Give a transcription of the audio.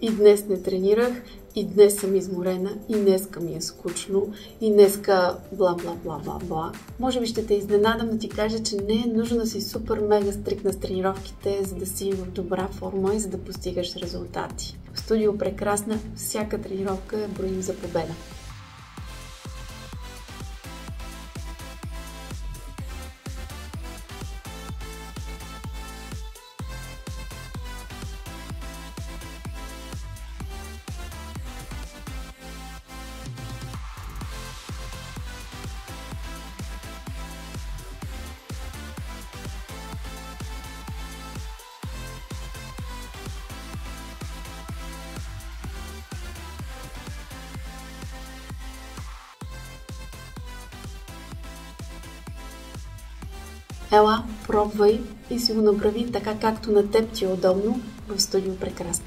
и днес не тренирах, и днес съм изморена, и днеска ми е скучно, и днеска бла-бла-бла-бла-бла. Може би ще те изненадам да ти кажа, че не е нужно да си супер мега стрикна с тренировките, за да си в добра форма и за да постигаш резултати. В Студио Прекрасна всяка тренировка броим за победа. Ела, пробвай и си го направи така, както на теб ти е удобно в Студио Прекрасна.